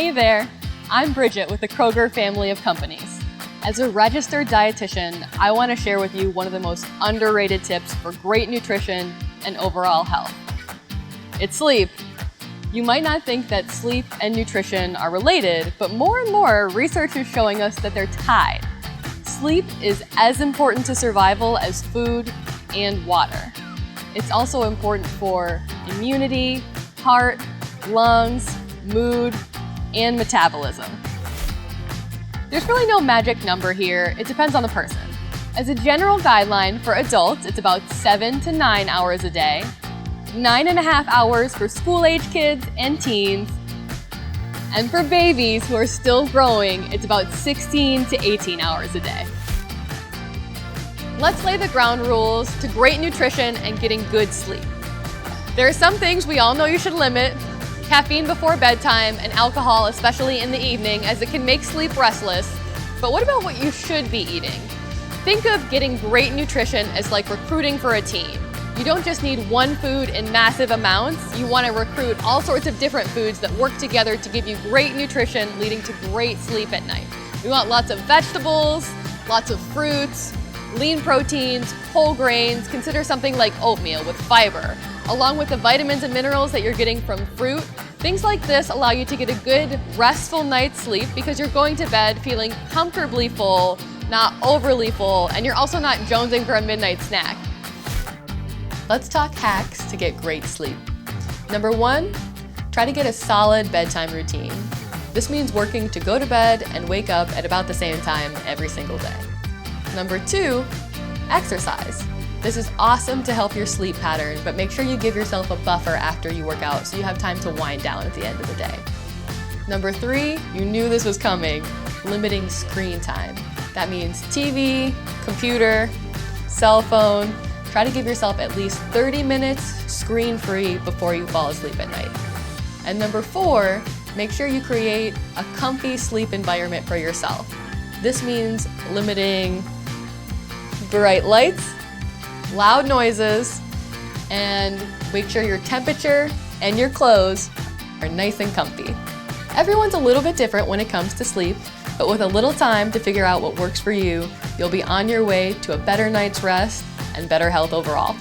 Hey there, I'm Bridget with the Kroger family of companies. As a registered dietitian, I want to share with you one of the most underrated tips for great nutrition and overall health. It's sleep. You might not think that sleep and nutrition are related, but more and more research is showing us that they're tied. Sleep is as important to survival as food and water. It's also important for immunity, heart, lungs, mood, and metabolism. There's really no magic number here, it depends on the person. As a general guideline for adults, it's about 7 to 9 hours a day, 9.5 hours for school-age kids and teens, and for babies who are still growing, it's about 16 to 18 hours a day. Let's lay the ground rules to great nutrition and getting good sleep. There are some things we all know you should limit: caffeine before bedtime and alcohol, especially in the evening, as it can make sleep restless. But what about what you should be eating? Think of getting great nutrition as like recruiting for a team. You don't just need one food in massive amounts. You want to recruit all sorts of different foods that work together to give you great nutrition, leading to great sleep at night. We want lots of vegetables, lots of fruits, lean proteins, whole grains. Consider something like oatmeal with fiber, along with the vitamins and minerals that you're getting from fruit. Things like this allow you to get a good, restful night's sleep because you're going to bed feeling comfortably full, not overly full, and you're also not jonesing for a midnight snack. Let's talk hacks to get great sleep. Number 1, try to get a solid bedtime routine. This means working to go to bed and wake up at about the same time every single day. Number 2, exercise. This is awesome to help your sleep pattern, but make sure you give yourself a buffer after you work out so you have time to wind down at the end of the day. Number 3, you knew this was coming, limiting screen time. That means TV, computer, cell phone. Try to give yourself at least 30 minutes screen-free before you fall asleep at night. And number 4, make sure you create a comfy sleep environment for yourself. This means limiting bright lights, loud noises, and make sure your temperature and your clothes are nice and comfy. Everyone's a little bit different when it comes to sleep, but with a little time to figure out what works for you, you'll be on your way to a better night's rest and better health overall.